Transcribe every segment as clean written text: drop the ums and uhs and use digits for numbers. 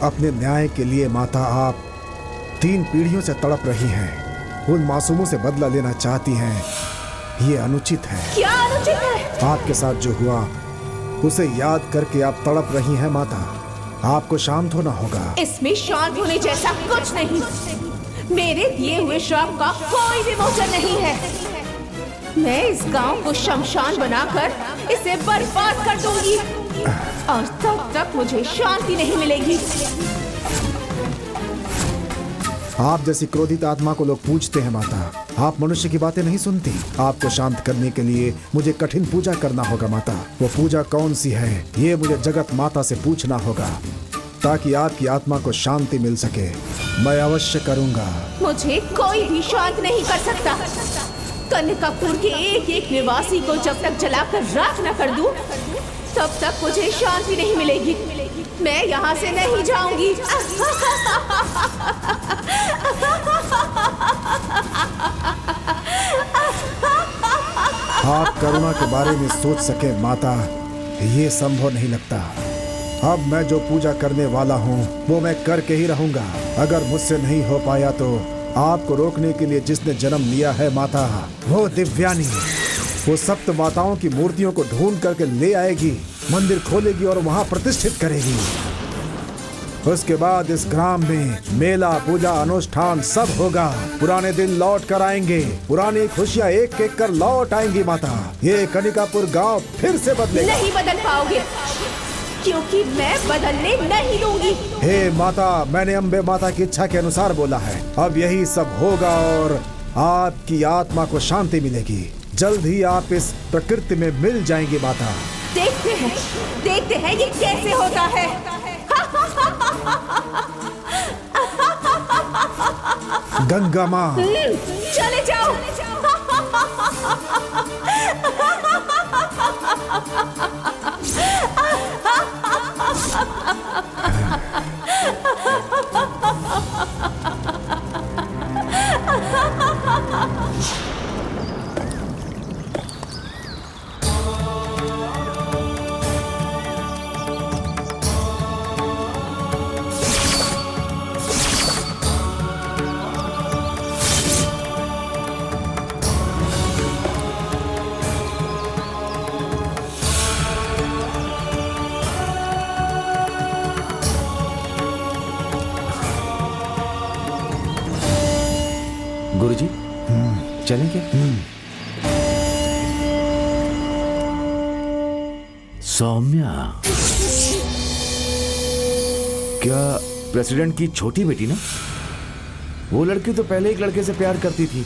अपने न्याय के लिए माता आप 3 पीढ़ियों से तड़प रही हैं। उन मासूमों से बदला लेना चाहती हैं। ये अनुचित है। क्या अनुचित है? आपके साथ जो हुआ उसे याद करके आप तड़प रही हैं माता। आपको शांत होना होगा। इसमें शांत होने जैसा कुछ नहीं। मेरे दिए हुए श्राप का कोई विमोचन नहीं है। मैं इस गांव को शमशान बनाकर इसे बर्बाद कर दूंगी और तब तक मुझे शांति नहीं मिलेगी। आप जैसी क्रोधित आत्मा को लोग पूजते हैं माता। आप मनुष्य की बातें नहीं सुनती। आपको शांत करने के लिए मुझे कठिन पूजा करना होगा माता। वो पूजा कौन सी है ये मुझे जगत माता से पूछना होगा ताकि आपकी आत्मा को शांति मिल सके। मैं अवश्य करूंगा। मुझे कोई भी शांत नहीं कर सकता। कन्यकापुर के एक एक निवासी को जब तक जलाकर राख न कर दूं, तब तक मुझे शांति नहीं मिलेगी। मैं यहाँ से नहीं जाऊंगी। आप करुणा के बारे में सोच सके माता, ये संभव नहीं लगता। अब मैं जो पूजा करने वाला हूँ वो मैं करके ही रहूंगा। अगर मुझसे नहीं हो पाया तो आपको रोकने के लिए जिसने जन्म लिया है माता, वो दिव्यानी, वो सप्त माताओं की मूर्तियों को ढूंढ करके ले आएगी, मंदिर खोलेगी और वहां प्रतिष्ठित करेगी। उसके बाद इस ग्राम में मेला, पूजा, अनुष्ठान सब होगा। पुराने दिन लौट कर आएंगे। पुरानी खुशियाँ एक एक कर लौट आएंगी माता। ये कनिकापुर गांव फिर से बदलेगा। नहीं बदल पाओगे, क्योंकि मैं बदलने नहीं दूंगी। हे माता, मैंने अम्बे माता की इच्छा के अनुसार बोला है। अब यही सब होगा और आपकी आत्मा को शांति मिलेगी। जल्द ही आप इस प्रकृति में मिल जाएंगी माता। देखते हैं ये कैसे होता है। गंगा माँ, चले जाओ। गुरुजी, चलें क्या? सौम्या, क्या प्रेसिडेंट की छोटी बेटी ना? वो लड़की तो पहले एक लड़के से प्यार करती थी।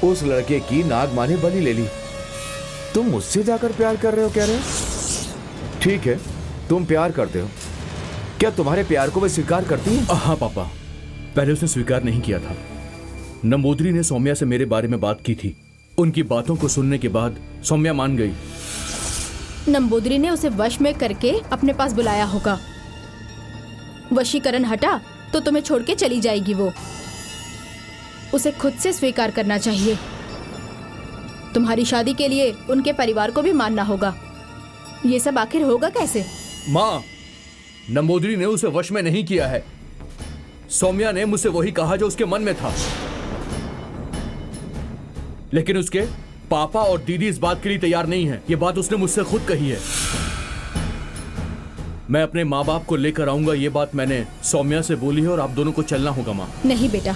उस लड़के की नाग माँ ने बलि ले ली। तुम मुझसे जाकर प्यार कर रहे हो, कह रहे हो? ठीक है, तुम प्यार करते हो। क्या तुम्हारे प्यार को वे स्वीकार करती है? हाँ पापा, पहले उसने स्वीकार नहीं किया था। नंबूदरी ने सौम्या से मेरे बारे में बात की थी। उनकी बातों को सुनने के बाद सौम्या मान गई। नंबूदरी ने उसे वश में करके अपने पास बुलाया होगा। वशीकरण हटा तो तुम्हें छोड़ के चली जाएगी वो। उसे खुद से स्वीकार करना चाहिए। तुम्हारी शादी के लिए उनके परिवार को भी मानना होगा। ये सब आखिर होगा कैसे? माँ, नंबूदरी ने उसे वश में नहीं किया है। सौम्या ने मुझसे वही कहा जो उसके मन में था। लेकिन उसके पापा और दीदी इस बात के लिए तैयार नहीं है। ये बात उसने मुझसे खुद कही है। मैं अपने माँ बाप को लेकर आऊंगा, ये बात मैंने सौम्या से बोली है और आप दोनों को चलना होगा माँ। नहीं बेटा,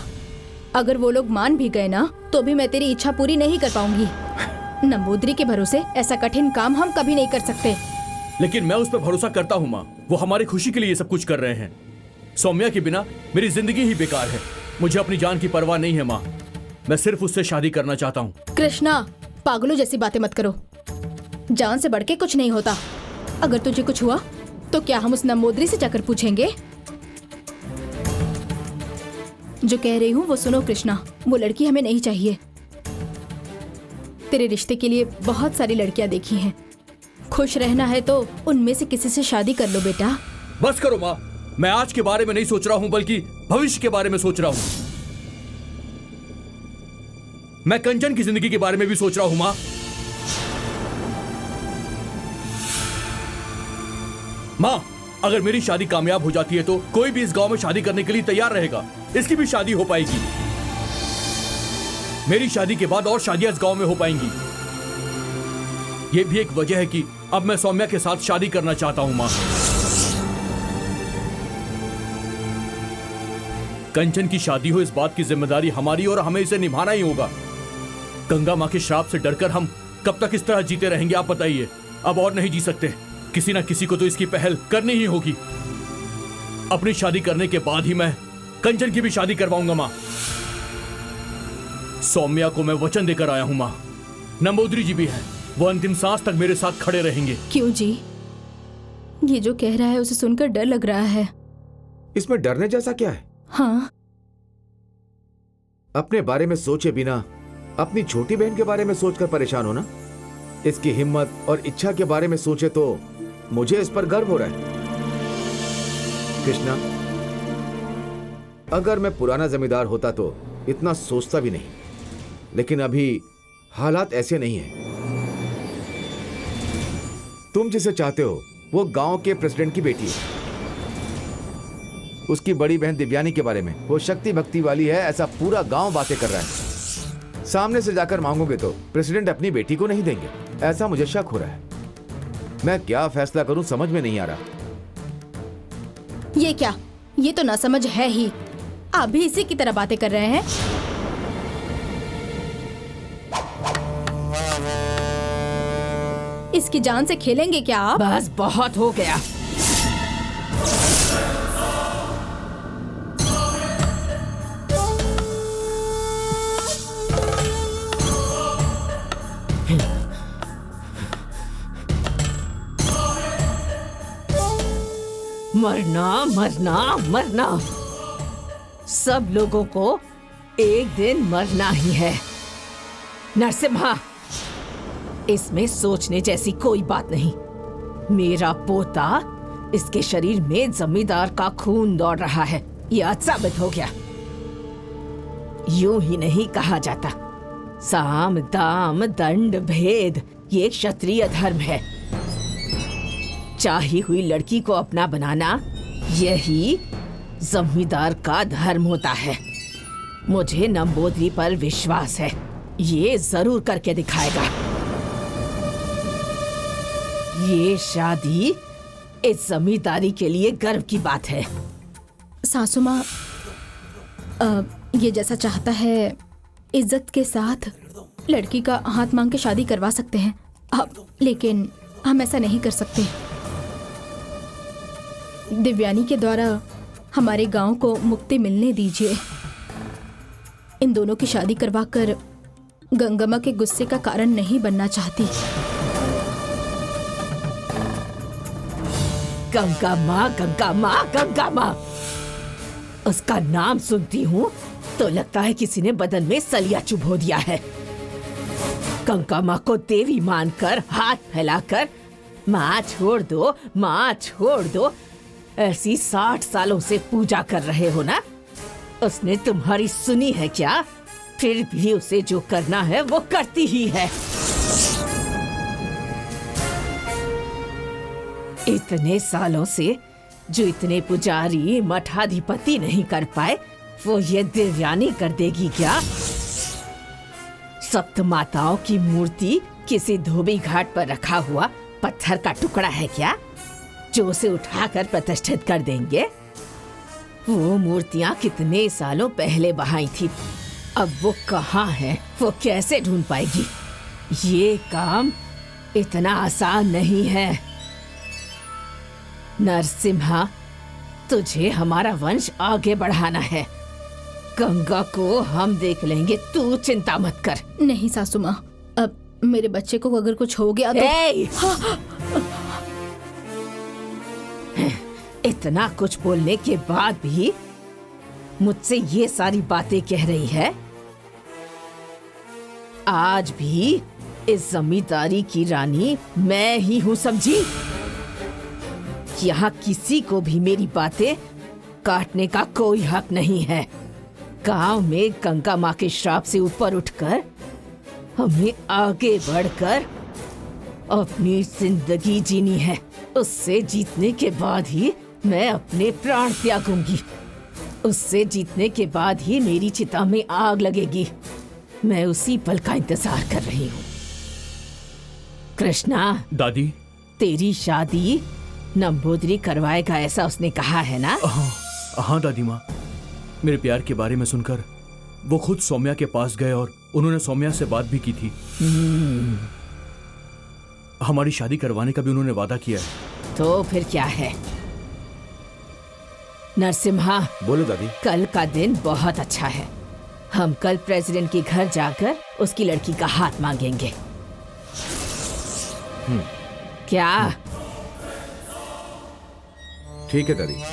अगर वो लोग मान भी गए ना तो भी मैं तेरी इच्छा पूरी नहीं कर पाऊंगी। नंबूदरी के भरोसे ऐसा कठिन काम हम कभी नहीं कर सकते। लेकिन मैं उस पर भरोसा करता हूँ माँ। वो हमारी खुशी के लिए सब कुछ कर रहे हैं। सौम्या के बिना मेरी जिंदगी ही बेकार है। मुझे अपनी जान की परवाह नहीं है माँ। मैं सिर्फ उससे शादी करना चाहता हूँ। कृष्णा, पागलों जैसी बातें मत करो। जान से बढ़ के कुछ नहीं होता। अगर तुझे कुछ हुआ तो क्या हम उस नंबूदरी से जाकर पूछेंगे? जो कह रही हूँ वो सुनो कृष्णा, वो लड़की हमें नहीं चाहिए। तेरे रिश्ते के लिए बहुत सारी लड़कियां देखी हैं। खुश रहना है तो उनमें से किसी से शादी कर लो बेटा। बस करो माँ, मैं आज के बारे में नहीं सोच रहा हूँ बल्कि भविष्य के बारे में सोच रहा हूँ। मैं कंचन की जिंदगी के बारे में भी सोच रहा हूँ माँ। माँ, अगर मेरी शादी कामयाब हो जाती है तो कोई भी इस गांव में शादी करने के लिए तैयार रहेगा। इसकी भी शादी हो पाएगी। मेरी शादी के बाद और शादियां इस गांव में हो पाएंगी। यह भी एक वजह है कि अब मैं सौम्या के साथ शादी करना चाहता हूं मां। कंचन की शादी हो, इस बात की जिम्मेदारी हमारी और हमें इसे निभाना ही होगा। गंगा मां के श्राप से डरकर हम कब तक इस तरह जीते रहेंगे आप बताइए। अब और नहीं जी सकते। किसी ना किसी को तो इसकी पहल करनी ही होगी। अपनी शादी करने के बाद ही मैं कंचन की भी शादी करवाऊंगा मां। सौम्या को मैं वचन देकर आया हूं मां। नंबूदरी जी भी हैं, वो अंतिम सांस तक मेरे साथ खड़े रहेंगे। क्यों जी? ये जो कह रहा है उसे सुनकर डर लग रहा है। इसमें डरने जैसा क्या है? हाँ, अपने बारे में सोचे बिना अपनी छोटी बहन के बारे में सोचकर परेशान होना। इसकी हिम्मत और इच्छा के बारे में सोचे तो मुझे इस पर गर्व हो रहा है। कृष्णा, अगर मैं पुराना जमींदार होता तो इतना सोचता भी नहीं, लेकिन अभी हालात ऐसे नहीं हैं। तुम जिसे चाहते हो वो गांव के प्रेसिडेंट की बेटी है। उसकी बड़ी बहन दिव्यानी के बारे में वो शक्ति भक्ति वाली है, ऐसा पूरा गांव बातें कर रहा है। सामने से जाकर मांगोगे तो प्रेसिडेंट अपनी बेटी को नहीं देंगे, ऐसा मुझे शक हो रहा है। मैं क्या फैसला करूं समझ में नहीं आ रहा। ये क्या? ये तो नासमझ है ही। आप भी इसी की तरह बातें कर रहे हैं। इसकी जान से खेलेंगे क्या आप? बस बहुत हो गया। मरना मरना मरना, सब लोगों को एक दिन मरना ही है। नरसिम्हा, इसमें सोचने जैसी कोई बात नहीं। मेरा पोता, इसके शरीर में जमींदार का खून दौड़ रहा है, यह आज साबित हो गया। यूं ही नहीं कहा जाता, साम दाम दंड भेद ये क्षत्रिय धर्म है। चाही हुई लड़की को अपना बनाना यही जमींदार का धर्म होता है। मुझे नंबूदरी पर विश्वास है, ये जरूर करके दिखाएगा। ये शादी इस जमींदारी के लिए गर्व की बात है। सासू माँ, ये जैसा चाहता है इज्जत के साथ लड़की का हाथ मांग के शादी करवा सकते हैं अब, लेकिन हम ऐसा नहीं कर सकते। दिव्यानी के द्वारा हमारे गांव को मुक्ति मिलने दीजिए। इन दोनों की शादी करवाकर गंगम्मा के गुस्से का कारण नहीं बनना चाहती। गंगा माँ, गंगा माँ, गंगा माँ, उसका नाम सुनती हूँ तो लगता है किसी ने बदन में सलिया चुभो दिया है। गंगा माँ को देवी मानकर हाथ फैलाकर माँ छोड़ दो, माँ छोड़ दो, ऐसी 60 सालों से पूजा कर रहे हो ना। उसने तुम्हारी सुनी है क्या? फिर भी उसे जो करना है वो करती ही है। इतने सालों से जो इतने पुजारी मठाधिपति नहीं कर पाए, वो ये दिव्यानी कर देगी क्या? सप्त माताओं की मूर्ति किसी धोबी घाट पर रखा हुआ पत्थर का टुकड़ा है क्या, जो उसे उठाकर प्रतिष्ठित कर देंगे? वो मूर्तियां कितने सालों पहले बहाई थी, अब वो कहाँ है, वो कैसे ढूंढ पाएगी? ये काम इतना आसान नहीं है। नरसिम्हा, तुझे हमारा वंश आगे बढ़ाना है। गंगा को हम देख लेंगे, तू चिंता मत कर। नहीं सासू माँ, अब मेरे बच्चे को अगर कुछ हो गया तो इतना कुछ बोलने के बाद भी मुझसे ये सारी बातें कह रही है। आज भी इस जमींदारी की रानी मैं ही हूँ, समझी? यहाँ किसी को भी मेरी बातें काटने का कोई हक नहीं है। गांव में गंगा माँ के श्राप से ऊपर उठकर हमें आगे बढ़कर अपनी जिंदगी जीनी है। उससे जीतने के बाद ही मैं अपने प्राण त्यागूंगी। उससे जीतने के बाद ही मेरी चिता में आग लगेगी। मैं उसी पल का इंतजार कर रही हूँ। कृष्णा, दादी। तेरी शादी नंबूदरी करवाएगा ऐसा उसने कहा है ना? हाँ दादी माँ, मेरे प्यार के बारे में सुनकर वो खुद सौम्या के पास गए और उन्होंने सौम्या से बात भी की थी। हमारी शादी करवाने का भी उन्होंने वादा किया है। तो फिर क्या है? नरसिम्हा, बोलो दादी। कल का दिन बहुत अच्छा है। हम कल प्रेसिडेंट के घर जाकर उसकी लड़की का हाथ मांगेंगे। क्या? ठीक है दादी।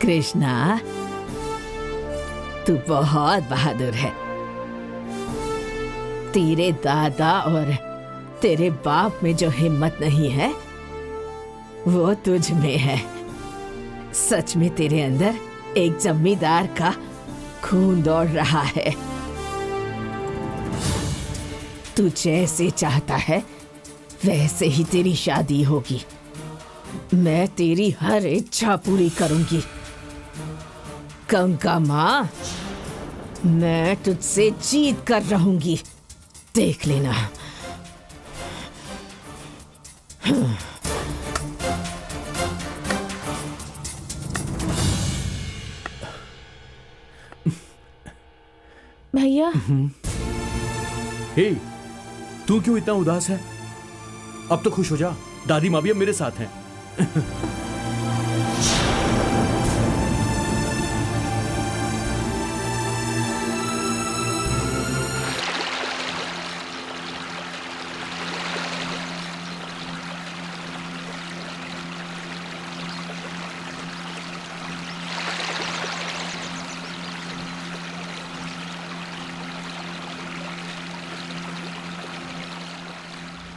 कृष्णा, तू बहुत बहादुर है। तेरे दादा और तेरे बाप में जो हिम्मत नहीं है वो तुझ में है। सच में तेरे अंदर एक जमींदार का खून दौड़ रहा है। तू जैसे चाहता है वैसे ही तेरी शादी होगी। मैं तेरी हर इच्छा पूरी करूंगी। गंगा माँ, मैं तुझसे जीत कर रहूंगी, देख लेना। भैया। हे, तू क्यों इतना उदास है? अब तो खुश हो जा, दादी माँ भी अब मेरे साथ हैं।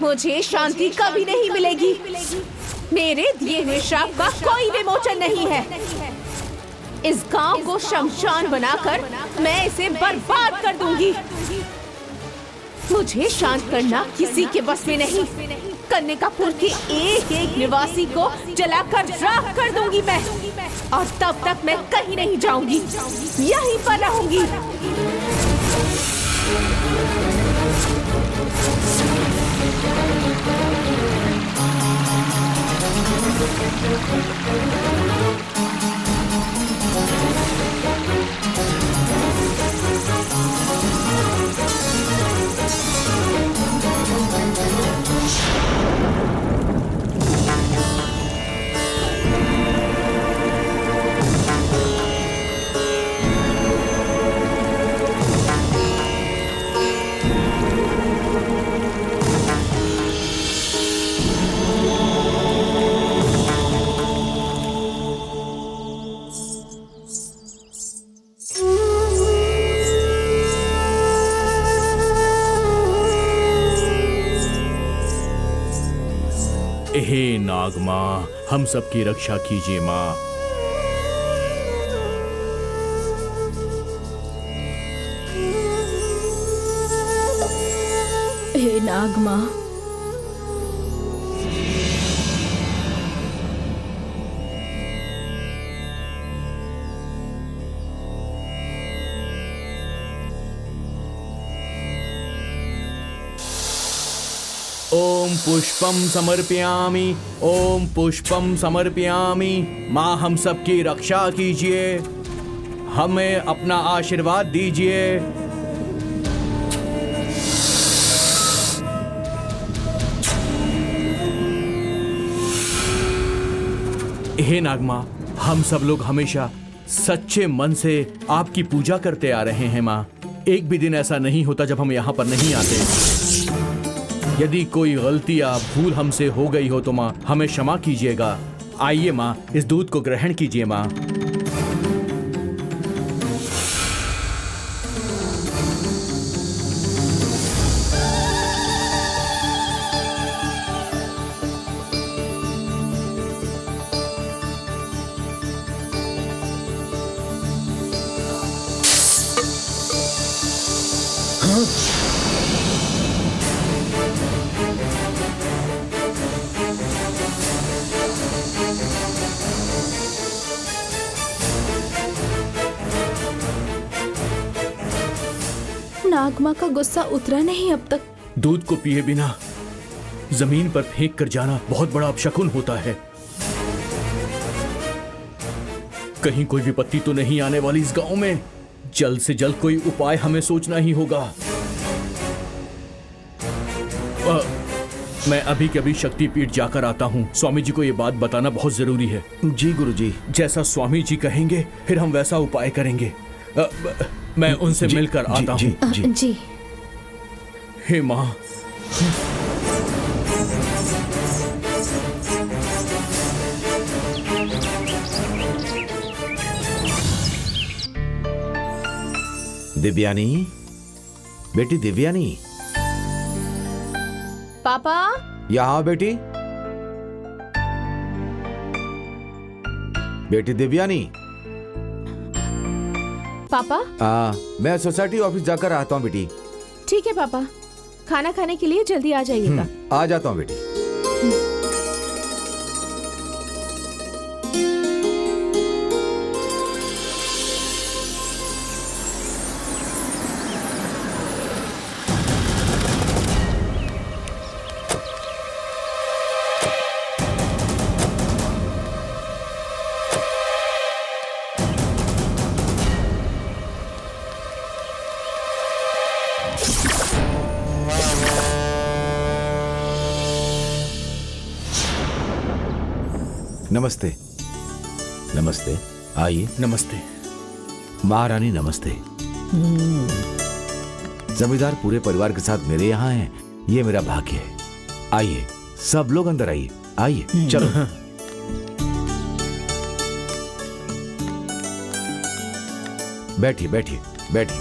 मुझे शांति कभी नहीं मिलेगी। मेरे दिए हुए श्राप का कोई विमोचन नहीं है। इस गांव को शमशान बनाकर मैं इसे बर्बाद कर दूंगी। मुझे शांत करना किसी के बस में नहीं। कन्निकापुर के एक एक निवासी को जलाकर राख कर दूंगी मैं। और तब तक मैं कहीं नहीं जाऊंगी, यहीं पर रहूंगी। हे नाग माँ, हम सबकी रक्षा कीजिए माँ। हे नाग माँ, ओम पुष्पम समर्पयामि, ओम पुष्पम समर्पयामि। माँ, हम सबकी रक्षा कीजिए, हमें अपना आशीर्वाद दीजिए। हे नागमाँ, हम सब लोग हमेशा सच्चे मन से आपकी पूजा करते आ रहे हैं माँ। एक भी दिन ऐसा नहीं होता जब हम यहाँ पर नहीं आते। यदि कोई गलती या भूल हमसे हो गई हो तो माँ हमें क्षमा कीजिएगा। आइए माँ, इस दूध को ग्रहण कीजिए माँ। नागमा का गुस्सा उतरा नहीं अब तक। दूध को पिए बिना जमीन पर फेंक कर जाना बहुत बड़ा अपशकुन होता है। कहीं कोई विपत्ति तो नहीं आने वाली इस गांव में। जल्द से जल्द कोई उपाय हमें सोचना ही होगा। मैं अभी के अभी शक्तिपीठ जाकर आता हूँ। स्वामी जी को ये बात बताना बहुत जरूरी है। जी गुरुजी। जैसा स्वामी जी कहेंगे फिर हम वैसा उपाय करेंगे। मैं उनसे मिलकर आता हूँ। जी। हे माँ। दिव्यानी, बेटी दिव्यानी। पापा। यहाँ बेटी। बेटी दिव्यानी। पापा। मैं सोसाइटी ऑफिस जाकर आता हूँ बेटी। ठीक है पापा, खाना खाने के लिए जल्दी आ जाइएगा। आ जाता हूँ बेटी। नमस्ते। नमस्ते, आइए। नमस्ते महारानी। नमस्ते। जमींदार पूरे परिवार के साथ मेरे यहाँ हैं, ये मेरा भाग्य है। आइए सब लोग अंदर आइए। आइए चलो। बैठिए बैठिए बैठिए।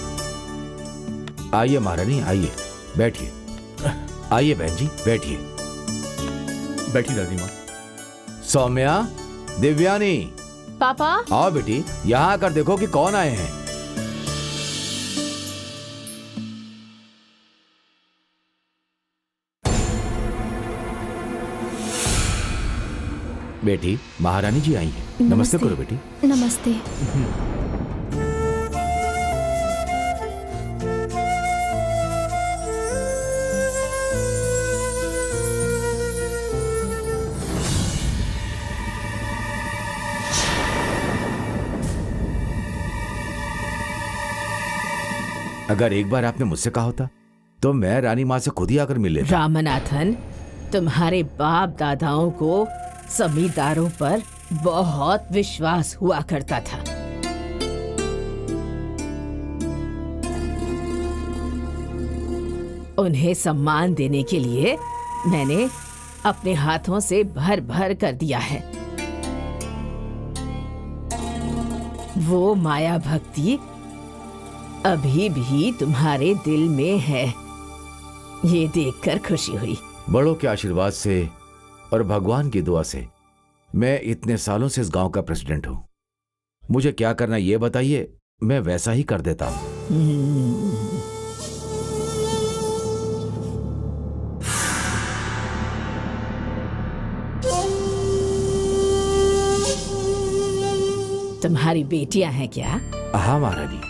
आइए महारानी, आइए बैठिए। आइए बहन जी बैठिए। बैठी दादी माँ। सौम्या, दिव्यानी। पापा। आओ बेटी, यहाँ आकर देखो कि कौन आए हैं। बेटी, महारानी जी आई हैं। नमस्ते करो बेटी। नमस्ते। अगर एक बार आपने मुझसे कहा होता तो मैं रानी माँ से खुद ही आकर मिल लेता। रामनाथन, तुम्हारे बाप दादाओं को जमींदारों पर बहुत विश्वास हुआ करता था। उन्हें सम्मान देने के लिए मैंने अपने हाथों से भर भर कर दिया है। वो माया भक्ति अभी भी तुम्हारे दिल में है, ये देखकर खुशी हुई। बड़ों के आशीर्वाद से और भगवान की दुआ से मैं इतने सालों से इस गांव का प्रेसिडेंट हूं। मुझे क्या करना ये बताइए, मैं वैसा ही कर देता हूं। तुम्हारी बेटियां हैं क्या? हाँ महारानी।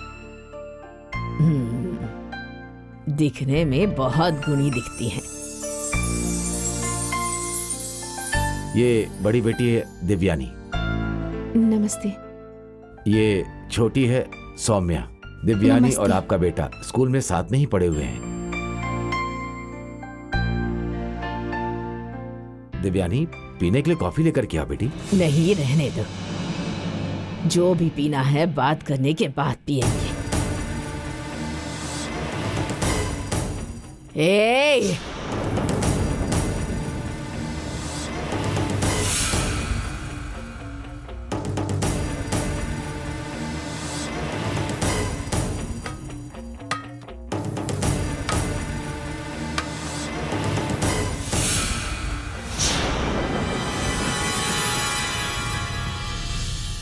दिखने में बहुत गुणी दिखती हैं। ये बड़ी बेटी है दिव्यानी। नमस्ते। ये छोटी है सौम्या। दिव्यानी नमस्ते। और आपका बेटा स्कूल में साथ में ही पढ़े हुए हैं। दिव्यानी, पीने के लिए कॉफी लेकर के आओ बेटी। नहीं, रहने दो। जो भी पीना है बात करने के बाद पिएंगे। ए!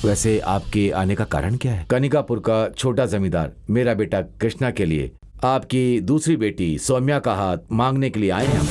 वैसे आपके आने का कारण क्या है? कनिकापुर का छोटा जमींदार मेरा बेटा कृष्णा के लिए आपकी दूसरी बेटी सौम्या का हाथ मांगने के लिए आए हैं हम।